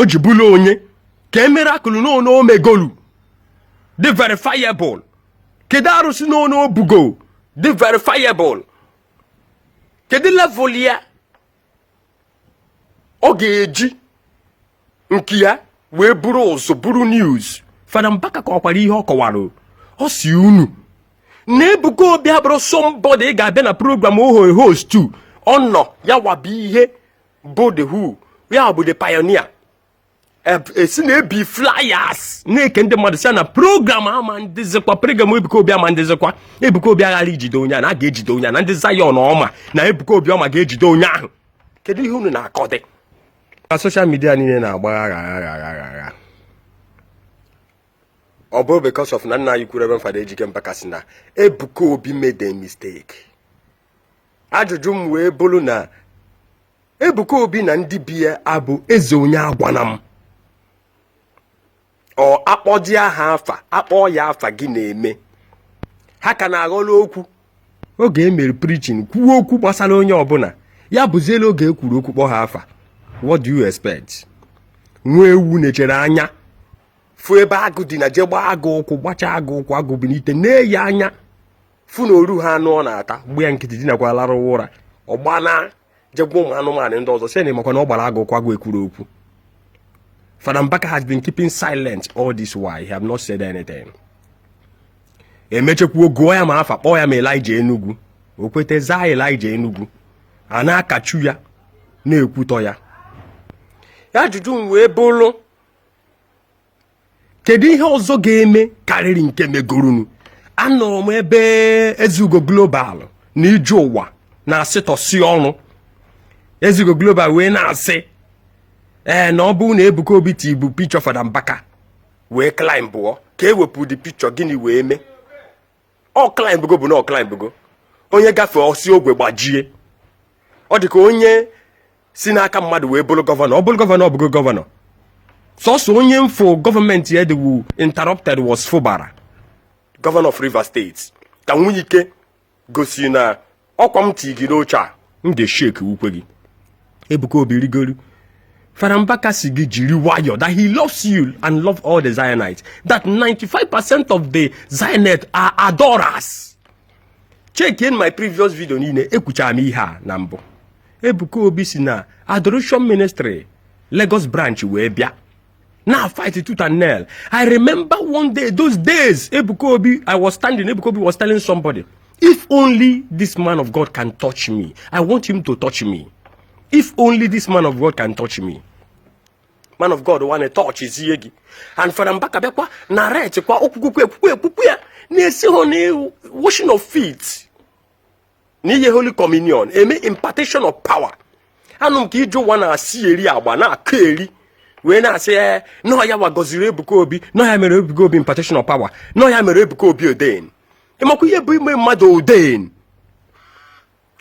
o ji bụrụ onye ka miracle n'ọnụ o megolu the verifiable kedu arụsị n'ọnụ o bugo the verifiable kedu level ya ọ ga-eji nke ya wee bụrụ ụzọ bụrụ news. Father Mbaka kọkwara ihe ọ kọwara. Ọ si unu na Ebuka Obi abụrụ somebody ga-abịa na program oho host tu ọ nọ ya wabi ihe bụ the who ya bụ the pioneer esi na-ebi flyers na-eke ndị mmadụ si na program ama ndịzikwa program Ebuka Obi ama ndịzikwa Ebuka Obi aghara ijide onye a na ga-ejide onye a na ndị Zion ọma na Ebuka Obi ọma ga-ejide onye ahụ. Kedu ihe unu na-akọdị na social media niile na-agba agha ọ bụ because of na nna anyị kwuru Rev Father Ejike Mbaka si na Ebuka Obi made a mistake. Ajụjụ m wee bụrụ na Ebuka Obi na ndị bi ya abụ eze onye agwana m ọ akpọji aha afa akpọ ya afa gị na-eme ha ka na-aghọla okwu oge emere preaching kwuo okwu gbasara onye ọbụla ya bụziela oge ekwuru okwu kpọ ha afa. What do you expect? Nwa ewu na-echere anya fu ebe agụ dị na je gbaa agụ ụkwụ gbacha agụ ụkwụ agụ binite na-eyi anya fu na oru ha anụ ọ na-ata mgbe ya nkịtị dinakwa larụ ụra ọgbana jegwa ụmụ anụmanụ ndị ọzọ sị na makwa na ọ gbara agụ ụkwụ agụ ekwuru okwu. Father Mbaka has been keeping silent all this while. He have not said anything. Emechekwu gụọ ya ma afa kpọọ ya ma Elijah Enugu o kwete zaa Elijah Enugu a na-akachu ya na-ekwutọ ya. Ya ajụjụ m wee bụrụ kedu ihe ọzọ ga-eme karịrị nke megorunu. Anọrọ m ebe Ezugo Global na ije ụwa na-asịtọsi ọnụ. Ezugo Global wee na-asị na ọ bụ na Ebuka Obi tibu picture Father Mbaka wee climb bụọ ka ewepụ the picture gịnị wee mee. Ọ climb go bụ na ọ climb go onye gafee osi ogwe gbajie ọ dị ka onye si n'aka mmadụ wee bụrụ gọvanọ ọ bụrụ gọvanọ ọ bụgo gọvanọ sọsọ onye mfo gọọmenti ya dịwu interrupted was Fubara governor of Rivers State ka nwunye ike gosi na ọkwa m tii gị n'oche a m ga-shake ukwe gị. Ebuka Obi rigolu Father Mbaka si gị jiri wayo that he loves you and love all the Zionites, that 95% of the Zionites are adorers. Check in my previous video niile ekwuchara m ihe a na mbụ. Ebuka Obi si na Adoration Ministry Lagos branch wee bịa na fight tooth and nail. I remember one day, those days, Ebuka Obi, I was standing, Ebuka Obi was telling somebody, if only this man of God can touch me, I want him to touch me. If only this man of God can touch me. Man of God want to touch his yegi. And Father Mbaka bịakwa narrate kwa okwukwe ya na-esi ho na washing of feet. N'ihe Holy Communion, eme impartation of power. Anụ nke ije ụwa na-asị eri agba na-akọ eri wee na-asị no ya wagoziri Ebuka Obi, no ya mere Ebuka Obi impartation of power, no ya mere Ebuka Obi ordain. Ịmakwa ihe bụ ime mmadụ ordain.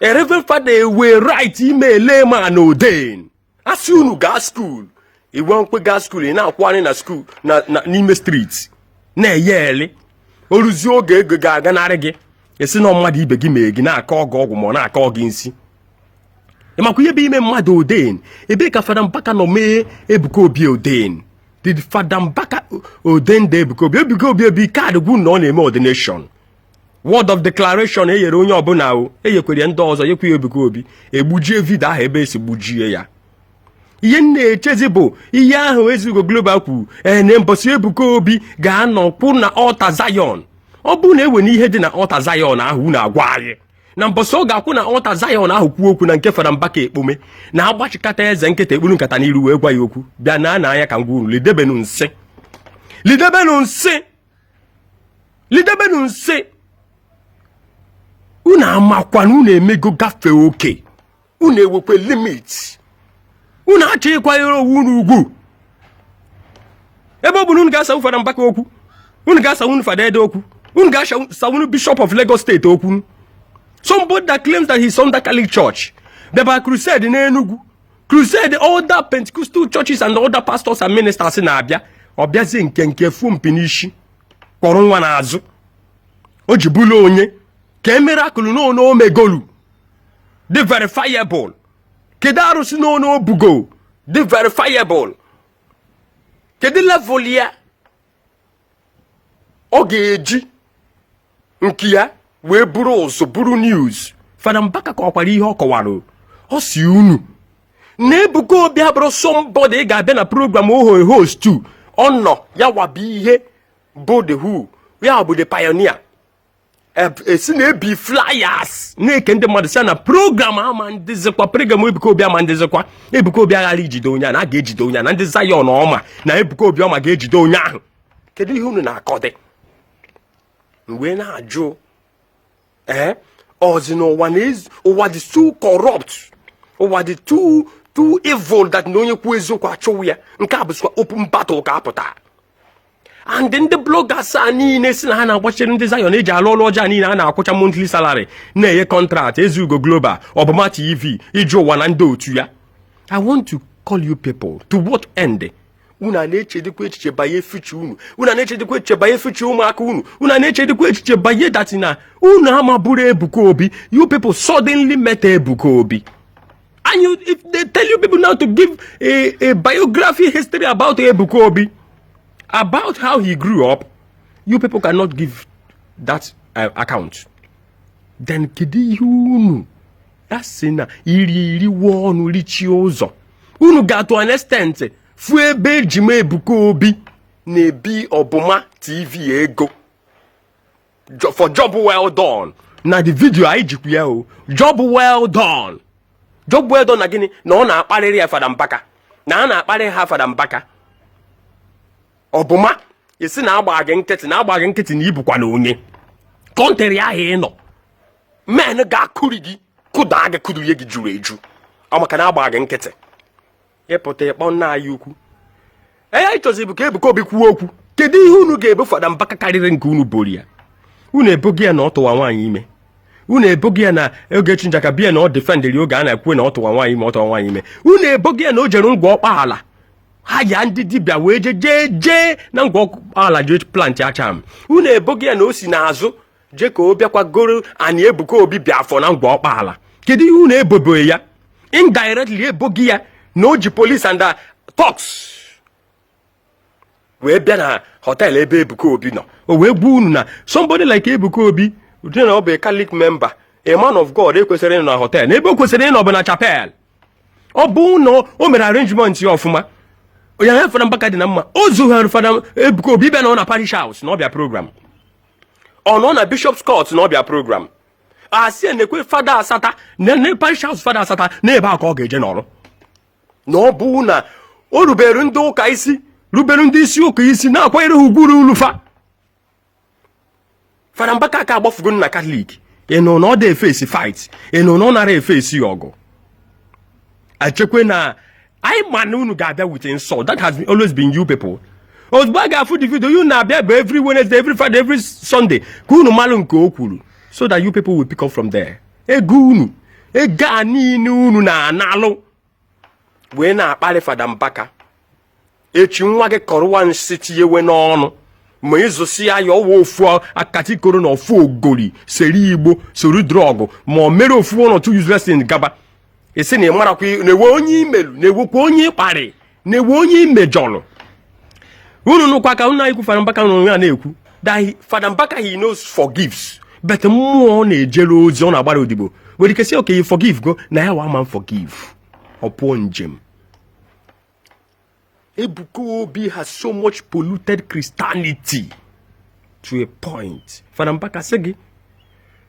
Rev Father were right ime layman ordain. Asị unu gaa school. Iwe nkwe gaa school ị na-akwanye na school na n'ime street na-eyeli oruzi oge ego ga-aga narị gị esi na mmadụ ibe gị mee gị na-akọ ọgwụ ma ọ na-akọ gị nsi. Ịmakwa ihe bụ ime mmadụ ordain. Ebe ka Father Mbaka nọ mee Ebuka Obi ordain. Did Father Mbaka ordain the Ebuka Obi? Ebuka Obi ebi kaadị gwu na ọ na-eme ordination. Word of declaration eyere onye ọbụla o eyekwere ndị ọzọ yekwe Ebuka Obi egbujie vidio ahụ ebe esi gbujie ya. Ihe na-echezi bụ ihe ahụ Ezugo Global kwuru na mbọsị Ebuka Obi ga-anọ kwụ na altar Zion. Ọ bụ na ewe n'ihe dị na altar Zion ahụ na-agwa anyị na mbọsị ọ ga-akwụ na altar Zion ahụ kwuo okwu na nke Father Mbaka ekpome na agbachikata eze nkịta ekpuru nkata n'iru wee gwa ya okwu bịa na anya ka ngwuru lidebenu nsị unu amakwana unu emego gafee oke unu ewekwe limit unu achọ ịkwanyere owu unu ugwu ebe ọ bụ na unu ga-asa Father Mbaka okwu unu ga-asa unu Father Ede okwu unu ga-asa unu Bishop of Lagos State okwu. Somebody that claims that he's under Catholic Church bịaba crusade n'Enugu crusade other Pentecostal churches and other pastors and ministers na-abịa ọ bịazie nke fu mpi n'isi kpọrọ nwa n'azụ o ji bụlụ onye ka emere akụlụ n'ọnụ omegolu the verifiable kedu arụsị n'ọnụ obugo the verifiable kedu level ya ọ ga-eji nke ya wee buru ụzọ buru news. Father Mbaka kọkwara ihe ọ kọwara. Ọ si unu na Ebuka Obi abụrụ somebody ga-abịa na program oho host tu ọ nọ ya wabi ihe bụ the who ya bụ the pioneer esi na-ebi flyers na-eke ndị mmadụ si na program ama ndịzikwa program Ebuka Obi ama ndịzikwa Ebuka Obi aghara ijide onye a na ga-ejide onye a na ndị Zion ọma na Ebuka Obi ọma ga-ejide onye ahụ. Kedu ihe unu na-akọdị mgbe na-ajụ ọzi n'ụwa ụwa dị too corrupt, ụwa dị too evil that na onye kwu eziokwu achọwụ ya. Nke a bụsịkwa open battle ka apụta. And ndị bloggers a niile si na ha na-agbachiri ndị Zion eji alụ ọlụ ọjọọ niile a na-akwụcha monthly salary na-enye contract Ezugo Global, Obama TV, iji ụwa na ndị otu ya. I want to call you people to what end? Unu na-echedikwa echiche banye future unu. Unu na-echedikwa echiche banye future ụmụaka unu. Unu na-echedikwa echiche banye that na unu ama bụrụ Ebuka Obi. You people suddenly met Ebuka Obi. And if they tell you people now to give a biography history about Ebuka Obi, about how he grew up, you people cannot give that account. Then kidi unu that's na iri wonu richi ụzọ. Unu got to understand fu ebe ejima Ebuka Obi na-ebi Obama TV ego for job well done. Na the video I jikwu ya o job well done. Job well done na gini na ọ na-akparịrị ya Father Mbaka na a na-akparị ha Father Mbaka. Obama esi na agba gị nkịtị na ibukwa na onye kọntrị ahụ ịnọ men ga-akụri gị kụda gị kụdụrie gị juru eju ọ maka na agba gị nkịtị ịpụta ịkpọ nna anyị ukwu ịchọzi bụ ka Ebuka Obi kwuo okwu. Kedu ihe unu ga-ebe Father Mbaka karịrị nke unu bori ya? Unu ebogi ya na ọ tụwa nwaanyị ime. Unu ebogi ya na Ogechi Njaka bịa na ọ defendiri oge a na-ekwu na ọ tụwa nwaanyị ime, ọ tụwa nwaanyị ime. Unu ebogi ya na o jere ngwa ọkpa ala ha ya ndị dibịa wee jee na ngwa ala jee plant acham. Unu ebogi ya na o si n'azụ jee ka o bịakwa goro anyị Ebuka Obi bịa afọ na ngwa ọkpa ala. Kedu ihe unu ebobo ya? Indirectly ebogi ya na o ji police and talks wee bịa na hotel ebe Ebuka Obi nọ. O wee gwa unu na somebody like Ebuka Obi dị na ọ bụ Catholic member, a man of God ekwesịrị ịnọ na hotel na ebe o kwesịrị ịnọ bụ na chapel. Ọ bụ na o mere arrangement ya ọfụma. Onye ahụ Father Mbaka dị na mma. O zughara Father Ebuka Obi bịa na ọ na parish house na ọbịa program. Ọ nọ na Bishop's Court na ọbịa program. Asị na-ekwe Father Asata na parish house Father Asata na ebe a ka ọ ga-eje n'ọrụ. Na ọ bụ na o rubere ndị ụka isi, rubere ndị isi ụka isi na-akwanyere ha ugwu ulufa. Father Mbaka ka agbafugo na Catholic. Ịnụ na ọ dị efesi fight. Ịnụ na ọ nara efesi ọgụ. Achekwe na I man unu ga-abịa with insult. That has always been you people. Ozugbo a ga-afụ the video, you na-abịa bụ every Wednesday, every Friday, every Sunday. Ka unu malụ nke o kwuru. So that you people will pick up from there. Ego unu. Ego a niile unu na-analụ. Wee na-akparị Father Mbaka. Echi nwa gị kọrọwa nsị tinyewe n'ọnụ. Ma ịzụsi ya ya ọwa ofu akati koro na ofu ogori, seri Igbo, sori drọgụ, ma o mere ofu one or two useless in gaba. Esi na ịmarakwa na-ewe onye imelu, na-ewekwa onye ịkparị, na-ewe onye imejọrọ. Unu nụkwa ka unu ikwu Father Mbaka n'onwe ya na-ekwu that Father Mbaka he knows forgives, but mmụọ na-ejere ozi ọ na-agbara odibo nwere ike sị okay you forgive go na ya wa man forgive ọpụọ njem. Ebuka Obi has so much polluted Christianity to a point. Father Mbaka sị gị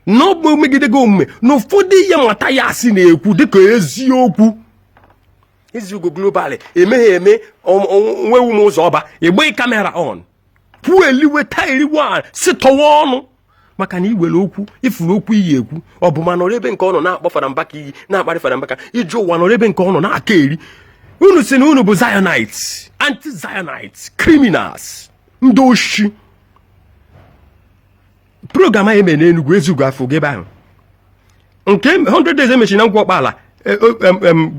n'ọbụ megidego omume na ụfọdụ ihe mata ya asị na-ekwu dịka eziokwu. Ezugo Global emeghe eme nwewu m ụzọ ọba egbe kamera on kwueliwe tairiwa si tọwa ọnụ maka na iwere okwu ifuru okwu iyi ekwu ọ bụ ma nọrọ ebe nke ọ nọ na-akpọ Father Mbaka iyi na-akparị Father Mbaka ije ụwa nọrọ ebe nke ọ nọ na-aka eri. Unu si na unu bụ Zionites, anti-Zionites, criminals, ndị oshi. Program a eme n'Enugu Ezugo afọ gị ebe ahụ nke 100 days emechi na ngwa ọkpala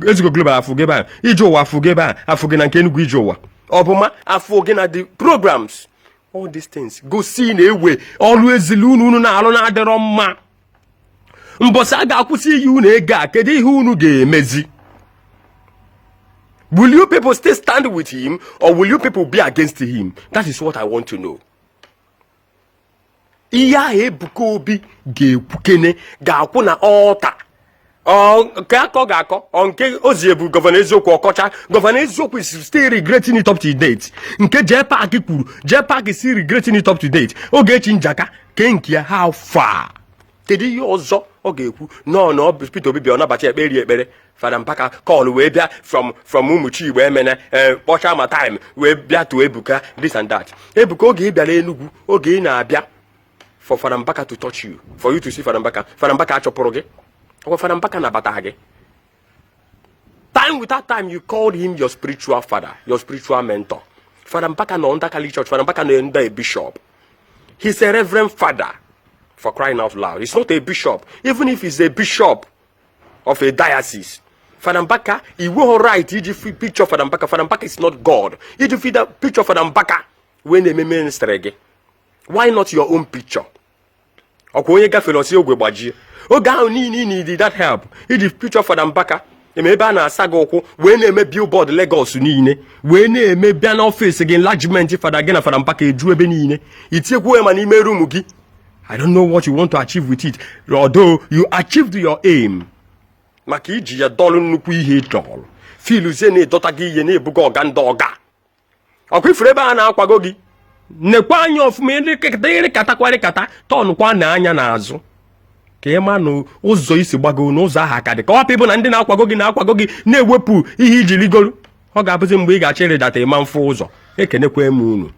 Ezugo Global afọ gị ebe ahụ ije ụwa afọ gị ebe ahụ afọ gị na nke Enugu ije ụwa ọbụma afọ gị na the programs. All these things gosi na ewe ọlụ ezili unu na-alụ na-adịrọ mma. Mbọsị a ga-akwụsị iyi unu ego a kedu ihe unu ga-emezi? Will you people still stand with him, or will you people be against him? That is what I want to know. Iya Ebuka Obi ga-ekwukene ga-akwụ na altar. Nke nke Oziebu Governor Eziokwu Okocha. Governor Eziokwu is still regretting it up to date. Nke J-Park kwuru, J-Park is still regretting it up to date. Ogechi Njaka kenkia how far? Kedu ihe ọzọ ọ ga-ekwu? No, Peter Obi bịa ọnabacha ekpere Father Mbaka call wee bịa from Umuchi wee mene kpọcha ma time wee bịa to Ebuka this and that. Ebuka oge ị bịara Enugu, oge ị na-abịa for Father Mbaka to touch you, for you to see Father Mbaka. Father Mbaka achọpụrụ gị. Or Father Mbaka nabata gị. Time without time you called him your spiritual father, your spiritual mentor. Father Mbaka no under Kali Church. Father Mbaka no under a bishop. He's a reverend father. For crying out loud. He's not a bishop. Even if he's a bishop of a diocese, Father Mbaka, he will write. He just picture Father Mbaka. Father Mbaka is not God. He just feed the picture of Father Mbaka when they minister again. Why not your own picture? Okoye gafelosi ogwebaji. Oga ni need that help. He just picture Father Mbaka. Emebe na asaga okwu we na-eme billboard Lagos niile we na-eme bịa n'office gị enlargement Father gị na Father Mbaka eju ebe niile itiekwu ema n'ime room gị. I don't know what you want to achieve with it, although you achieved your aim. Maka iji ya dọlụ nnukwu ihe dọlụ. Filuzie na ịdọta gị ihe na-ebuga ọga ndị ọga. Ọkwa ifuru ebe a na-akwago gị. Nekwa anya ọfụma iri kata tọnụkwa na anya n'azụ. Ka ịma na ụzọ isi gbago n'ụzọ ahụ aka dị. Ka ọ pịbụ na ndị na-akwago gị na-ewepụ ihe iji ligolu. Ọ ga-abụzi mgbe ị ga-achọ ịrịdata ịma mfụ ụzọ. Ekenekwa eme unu.